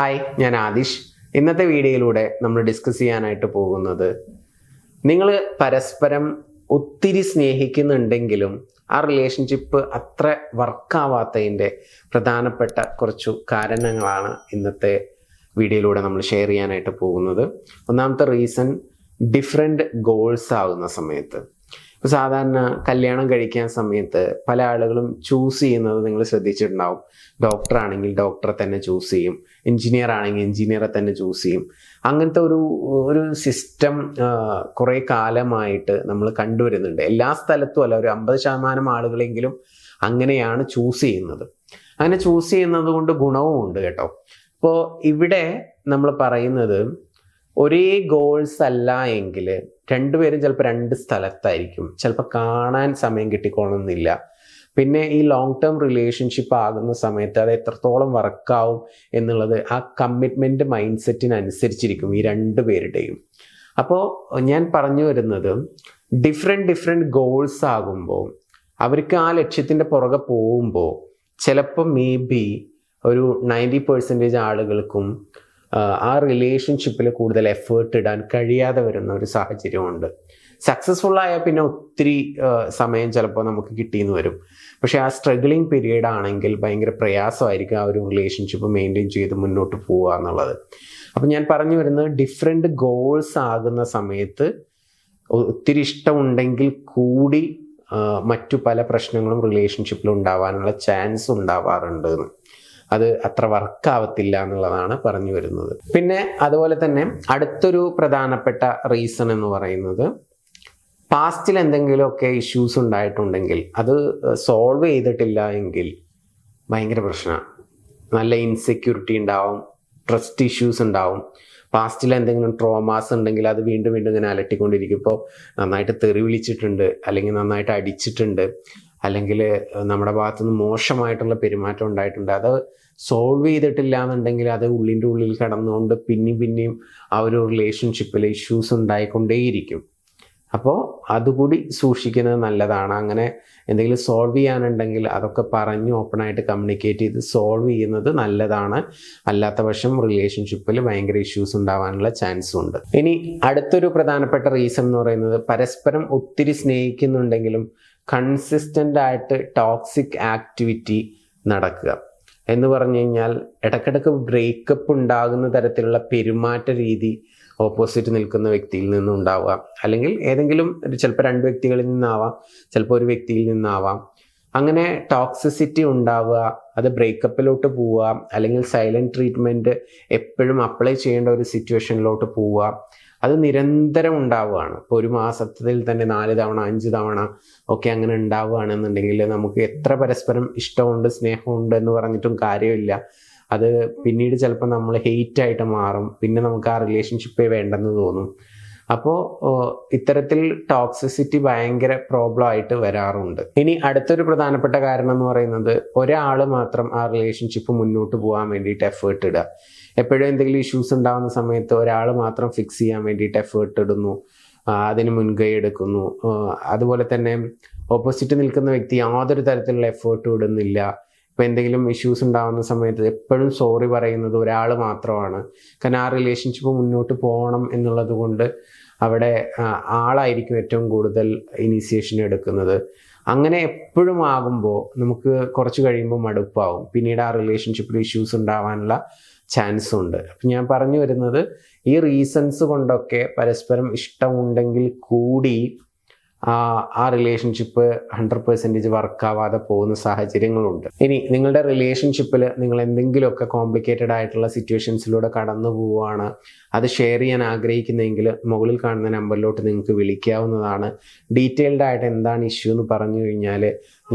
Hi, ഞാൻ ആദിഷ്. ഇന്നത്തെ വീഡിയോയിലൂടെ നമ്മൾ ഡിസ്കസ് ചെയ്യാനായിട്ട് പോകുന്നത്, നിങ്ങൾ പരസ്പരം ഒത്തിരി സ്നേഹിക്കുന്നുണ്ടെങ്കിലും ആ റിലേഷൻഷിപ്പ് അത്ര വർക്കാവാത്തതിൻ്റെ പ്രധാനപ്പെട്ട കുറച്ചു കാരണങ്ങളാണ് ഇന്നത്തെ വീഡിയോയിലൂടെ നമ്മൾ ഷെയർ ചെയ്യാനായിട്ട് പോകുന്നത്. ഒന്നാമത്തെ റീസൺ, ഡിഫറെൻറ്റ് ഗോൾസ് ആകുന്ന സമയത്ത്. ഇപ്പോൾ സാധാരണ കല്യാണം കഴിക്കാൻ സമയത്ത് പല ആളുകളും ചൂസ് ചെയ്യുന്നത് നിങ്ങൾ ശ്രദ്ധിച്ചിട്ടുണ്ടാവും. ഡോക്ടർ ആണെങ്കിൽ ഡോക്ടറെ തന്നെ ചൂസ് ചെയ്യും, എഞ്ചിനീയർ ആണെങ്കിൽ എഞ്ചിനീയറെ തന്നെ ചൂസ് ചെയ്യും. അങ്ങനത്തെ ഒരു സിസ്റ്റം കുറേ കാലമായിട്ട് നമ്മൾ കണ്ടുവരുന്നുണ്ട്. എല്ലാ സ്ഥലത്തും അല്ല, ഒരു 50% ആളുകളെങ്കിലും അങ്ങനെയാണ് ചൂസ് ചെയ്യുന്നത്. അങ്ങനെ ചൂസ് ചെയ്യുന്നത് കൊണ്ട് ഗുണവും ഉണ്ട് കേട്ടോ. ഇപ്പോൾ ഇവിടെ നമ്മൾ പറയുന്നത്, ഒരേ ഗോൾസ് അല്ല എങ്കിൽ രണ്ടുപേരും ചിലപ്പോൾ രണ്ട് സ്ഥലത്തായിരിക്കും, ചിലപ്പോൾ കാണാൻ സമയം കിട്ടിക്കൊള്ളുന്നില്ല. പിന്നെ ഈ ലോങ് ടേം റിലേഷൻഷിപ്പ് ആകുന്ന സമയത്ത് അത് എത്രത്തോളം വർക്കാവും എന്നുള്ളത് ആ കമ്മിറ്റ്മെൻറ്റ് മൈൻഡ് സെറ്റിനനുസരിച്ചിരിക്കും ഈ രണ്ടു പേരുടെയും. അപ്പോൾ ഞാൻ പറഞ്ഞു വരുന്നത്, ഡിഫറെൻറ്റ് ഗോൾസ് ആകുമ്പോൾ അവർക്ക് ആ ലക്ഷ്യത്തിൻ്റെ പുറകെ പോകുമ്പോൾ ചിലപ്പോൾ മേ ബി ഒരു 90% ആളുകൾക്കും ആ റിലേഷൻഷിപ്പിൽ കൂടുതൽ എഫേർട്ട് ഇടാൻ കഴിയാതെ വരുന്ന ഒരു സാഹചര്യമുണ്ട്. സക്സസ്ഫുൾ ആയാൽ പിന്നെ ഒത്തിരി സമയം ചിലപ്പോൾ നമുക്ക് കിട്ടിയെന്ന് വരും. പക്ഷേ ആ സ്ട്രഗിളിങ് പീരീഡ് ആണെങ്കിൽ ഭയങ്കര പ്രയാസമായിരിക്കും ആ ഒരു റിലേഷൻഷിപ്പ് മെയിൻറ്റെയിൻ ചെയ്ത് മുന്നോട്ട് പോവുക എന്നുള്ളത്. അപ്പം ഞാൻ പറഞ്ഞു വരുന്നത്, ഡിഫറെൻറ്റ് ഗോൾസ് ആകുന്ന സമയത്ത് ഒത്തിരി ഇഷ്ടമുണ്ടെങ്കിൽ കൂടി മറ്റു പല പ്രശ്നങ്ങളും റിലേഷൻഷിപ്പിൽ ഉണ്ടാവാനുള്ള ചാൻസ് ഉണ്ടാവാറുണ്ട്. അത് അത്ര വർക്കാവത്തില്ല എന്നുള്ളതാണ് പറഞ്ഞു വരുന്നത്. പിന്നെ അതുപോലെ തന്നെ അടുത്തൊരു പ്രധാനപ്പെട്ട റീസൺ എന്ന് പറയുന്നത്, പാസ്റ്റിൽ എന്തെങ്കിലുമൊക്കെ ഇഷ്യൂസ് ഉണ്ടായിട്ടുണ്ടെങ്കിൽ അത് സോൾവ് ചെയ്തിട്ടില്ല എങ്കിൽ ഭയങ്കര പ്രശ്നമാണ്. നല്ല ഇൻസെക്യൂരിറ്റി ഉണ്ടാവും, ട്രസ്റ്റ് ഇഷ്യൂസ് ഉണ്ടാവും. പാസ്റ്റിൽ എന്തെങ്കിലും ട്രോമാസ് ഉണ്ടെങ്കിൽ അത് വീണ്ടും ഇങ്ങനെ അലട്ടിക്കൊണ്ടിരിക്കും. ഇപ്പോൾ നന്നായിട്ട് തെറി വിളിച്ചിട്ടുണ്ട്, അല്ലെങ്കിൽ നന്നായിട്ട് അടിച്ചിട്ടുണ്ട്, അല്ലെങ്കിൽ നമ്മുടെ ഭാഗത്തുനിന്ന് മോശമായിട്ടുള്ള പെരുമാറ്റം ഉണ്ടായിട്ടുണ്ട്, അത് സോൾവ് ചെയ്തിട്ടില്ല എന്നുണ്ടെങ്കിൽ അത് ഉള്ളിൻ്റെ ഉള്ളിൽ കടന്നുകൊണ്ട് പിന്നെയും ആ ഒരു റിലേഷൻഷിപ്പിൽ ഇഷ്യൂസ് ഉണ്ടായിക്കൊണ്ടേയിരിക്കും. അപ്പോൾ അതുകൂടി സൂക്ഷിക്കുന്നത് നല്ലതാണ്. അങ്ങനെ എന്തെങ്കിലും സോൾവ് ചെയ്യാനുണ്ടെങ്കിൽ അതൊക്കെ പറഞ്ഞ് ഓപ്പണായിട്ട് കമ്മ്യൂണിക്കേറ്റ് ചെയ്ത് സോൾവ് ചെയ്യുന്നത് നല്ലതാണ്. അല്ലാത്ത പക്ഷം റിലേഷൻഷിപ്പിൽ ഭയങ്കര ഇഷ്യൂസ് ഉണ്ടാവാനുള്ള ചാൻസും ഉണ്ട്. ഇനി അടുത്തൊരു പ്രധാനപ്പെട്ട റീസൺ എന്ന് പറയുന്നത്, പരസ്പരം ഒത്തിരി സ്നേഹിക്കുന്നുണ്ടെങ്കിലും കൺസിസ്റ്റൻ്റ് ആയിട്ട് ടോക്സിക് ആക്ടിവിറ്റി നടക്കുക എന്ന് പറഞ്ഞു കഴിഞ്ഞാൽ, ഇടയ്ക്കിടയ്ക്ക് ബ്രേക്കപ്പ് ഉണ്ടാകുന്ന തരത്തിലുള്ള പെരുമാറ്റ രീതി ഓപ്പോസിറ്റ് നിൽക്കുന്ന വ്യക്തിയിൽ നിന്നും ഉണ്ടാവുക, അല്ലെങ്കിൽ ഏതെങ്കിലും ചിലപ്പോൾ 2 വ്യക്തികളിൽ നിന്നാവാം, ചിലപ്പോൾ ഒരു വ്യക്തിയിൽ നിന്നാവാം. അങ്ങനെ ടോക്സിസിറ്റി ഉണ്ടാവുക, അത് ബ്രേക്കപ്പിലോട്ട് പോവുക, അല്ലെങ്കിൽ സൈലൻറ്റ് ട്രീറ്റ്മെൻറ്റ് എപ്പോഴും അപ്ലൈ ചെയ്യേണ്ട ഒരു സിറ്റുവേഷനിലോട്ട് പോവുക, അത് നിരന്തരം ഉണ്ടാവുകയാണ്. ഇപ്പോൾ ഒരു മാസത്തിൽ തന്നെ 4 തവണ 5 തവണ ഒക്കെ അങ്ങനെ ഉണ്ടാവുകയാണെന്നുണ്ടെങ്കിൽ നമുക്ക് എത്ര പരസ്പരം ഇഷ്ടമുണ്ട്, സ്നേഹമുണ്ട് എന്ന് പറഞ്ഞിട്ടും കാര്യമില്ല. അത് പിന്നീട് ചിലപ്പോൾ നമ്മൾ ഹെയ്റ്റായിട്ട് മാറും, പിന്നെ നമുക്ക് ആ റിലേഷൻഷിപ്പേ വേണ്ടെന്ന് തോന്നും. അപ്പോൾ ഇത്തരത്തിൽ ടോക്സിസിറ്റി ഭയങ്കര പ്രോബ്ലം ആയിട്ട് വരാറുണ്ട്. ഇനി അടുത്തൊരു പ്രധാനപ്പെട്ട കാരണം എന്ന് പറയുന്നത്, ഒരാൾ മാത്രം ആ റിലേഷൻഷിപ്പ് മുന്നോട്ട് പോകാൻ വേണ്ടിയിട്ട് എഫേർട്ട് ഇടുക. എപ്പോഴും എന്തെങ്കിലും ഇഷ്യൂസ് ഉണ്ടാകുന്ന സമയത്ത് ഒരാൾ മാത്രം ഫിക്സ് ചെയ്യാൻ വേണ്ടിയിട്ട് എഫേർട്ട് ഇടുന്നു, അതിന് മുൻകൈ എടുക്കുന്നു. അതുപോലെ തന്നെ ഓപ്പോസിറ്റ് നിൽക്കുന്ന വ്യക്തി യാതൊരു തരത്തിലുള്ള എഫേർട്ടും ഇടുന്നില്ല. ഇപ്പോൾ എന്തെങ്കിലും ഇഷ്യൂസ് ഉണ്ടാകുന്ന സമയത്ത് എപ്പോഴും സോറി പറയുന്നത് ഒരാൾ മാത്രമാണ്. കാരണം ആ റിലേഷൻഷിപ്പ് മുന്നോട്ട് പോകണം എന്നുള്ളത് കൊണ്ട് അവിടെ ആളായിരിക്കും ഏറ്റവും കൂടുതൽ ഇനീഷ്യേഷൻ എടുക്കുന്നത്. അങ്ങനെ എപ്പോഴും ആകുമ്പോൾ നമുക്ക് കുറച്ച് കഴിയുമ്പോൾ മടുപ്പാവും, പിന്നീട് ആ റിലേഷൻഷിപ്പിൽ ഇഷ്യൂസ് ഉണ്ടാവാനുള്ള ചാൻസ് ഉണ്ട്. അപ്പം ഞാൻ പറഞ്ഞു വരുന്നത്, ഈ റീസൺസ് കൊണ്ടൊക്കെ പരസ്പരം ഇഷ്ടമുണ്ടെങ്കിൽ കൂടി ആ റിലേഷൻഷിപ്പ് 100% വർക്കാവാതെ പോകുന്ന സാഹചര്യങ്ങളുണ്ട്. ഇനി നിങ്ങളുടെ റിലേഷൻഷിപ്പിൽ നിങ്ങൾ എന്തെങ്കിലുമൊക്കെ കോംപ്ലിക്കേറ്റഡ് ആയിട്ടുള്ള സിറ്റുവേഷൻസിലൂടെ കടന്നു പോവുകയാണ്, അത് ഷെയർ ചെയ്യാൻ ആഗ്രഹിക്കുന്നെങ്കിൽ മുകളിൽ കാണുന്ന നമ്പറിലോട്ട് നിങ്ങൾക്ക് വിളിക്കാവുന്നതാണ്. ഡീറ്റെയിൽഡ് ആയിട്ട് എന്താണ് ഇഷ്യൂ എന്ന് പറഞ്ഞു കഴിഞ്ഞാൽ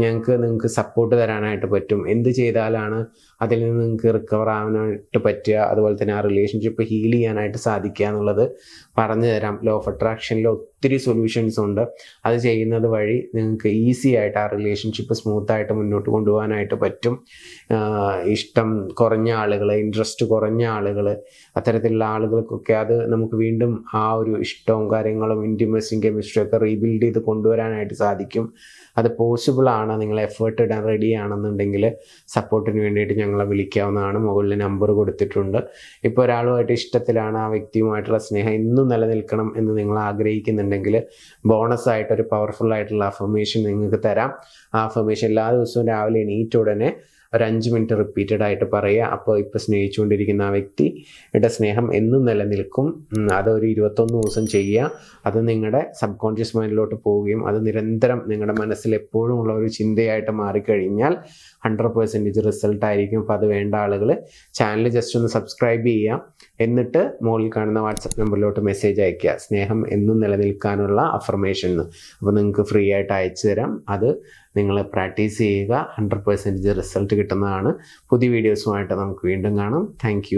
നിങ്ങൾക്ക് സപ്പോർട്ട് തരാനായിട്ട് പറ്റും. എന്ത് ചെയ്താലാണ് അതിൽ നിന്ന് നിങ്ങൾക്ക് റിക്കവർ ആവാനായിട്ട് പറ്റുക, അതുപോലെ തന്നെ ആ റിലേഷൻഷിപ്പ് ഹീൽ ചെയ്യാനായിട്ട് സാധിക്കുക എന്നുള്ളത് പറഞ്ഞു തരാം. ലോ ഓഫ് അട്രാക്ഷനിൽ ഒത്തിരി സൊല്യൂഷൻസ് ഉണ്ട്. അത് ചെയ്യുന്നത് വഴി നിങ്ങൾക്ക് ഈസി ആയിട്ട് ആ റിലേഷൻഷിപ്പ് സ്മൂത്തായിട്ട് മുന്നോട്ട് കൊണ്ടുപോകാനായിട്ട് പറ്റും. ഇഷ്ടം കുറഞ്ഞ ആളുകൾ, ഇൻട്രസ്റ്റ് കുറഞ്ഞ ആളുകൾ, അത്തരത്തിലുള്ള ആളുകൾക്കൊക്കെ അത് നമുക്ക് വീണ്ടും ആ ഒരു ഇഷ്ടവും കാര്യങ്ങളും ഇൻറ്റിമസിയും കെമിസ്ട്രിയും ഒക്കെ റീബിൽഡ് ചെയ്ത് കൊണ്ടുവരാനായിട്ട് സാധിക്കും. അത് പോസിബിൾ ആണ്. ആണ്, നിങ്ങൾ എഫേർട്ട് ഇടാൻ റെഡി ആണെന്നുണ്ടെങ്കിൽ സപ്പോർട്ടിന് വേണ്ടിയിട്ട് ഞങ്ങളെ വിളിക്കാവുന്നതാണ്. മുകളിൽ നമ്പർ കൊടുത്തിട്ടുണ്ട്. ഇപ്പോൾ ഒരാളുമായിട്ട് ഇഷ്ടത്തിലാണ്, ആ വ്യക്തിയുമായിട്ടുള്ള സ്നേഹം ഇന്നും നിലനിൽക്കണം എന്ന് നിങ്ങൾ ആഗ്രഹിക്കുന്നുണ്ടെങ്കിൽ ബോണസ് ആയിട്ടൊരു പവർഫുൾ ആയിട്ടുള്ള അഫർമേഷൻ നിങ്ങൾക്ക് തരാം. ആ അഫർമേഷൻ എല്ലാ ദിവസവും രാവിലെ എണീറ്റ ഉടനെ ഒരു 5 മിനിറ്റ് റിപ്പീറ്റഡ് ആയിട്ട് പറയുക. അപ്പോൾ ഇപ്പോൾ സ്നേഹിച്ചുകൊണ്ടിരിക്കുന്ന ആ വ്യക്തിയുടെ സ്നേഹം എന്നും നിലനിൽക്കും. അതൊരു 21 ദിവസം ചെയ്യുക. അത് നിങ്ങളുടെ സബ് കോൺഷ്യസ് മൈൻഡിലോട്ട് പോവുകയും അത് നിരന്തരം നിങ്ങളുടെ മനസ്സിൽ എപ്പോഴും ഉള്ള ഒരു ചിന്തയായിട്ട് മാറിക്കഴിഞ്ഞാൽ 100% റിസൾട്ട് ആയിരിക്കും. അപ്പോൾ അത് വേണ്ട ആളുകൾ ചാനൽ ജസ്റ്റ് ഒന്ന് സബ്സ്ക്രൈബ് ചെയ്യുക. എന്നിട്ട് മുകളിൽ കാണുന്ന വാട്സപ്പ് നമ്പറിലോട്ട് മെസ്സേജ് അയയ്ക്കുക, സ്നേഹം എന്നും നിലനിൽക്കാനുള്ള അഫർമേഷൻ. അപ്പോൾ നിങ്ങൾക്ക് ഫ്രീ ആയിട്ട് അയച്ചു തരാം. അത് നിങ്ങൾ പ്രാക്ടീസ് ചെയ്യുക. 100% റിസൾട്ട് കിട്ടുന്നതാണ്. പുതിയ വീഡിയോസുമായിട്ട് നമുക്ക് വീണ്ടും കാണാം. Thank you.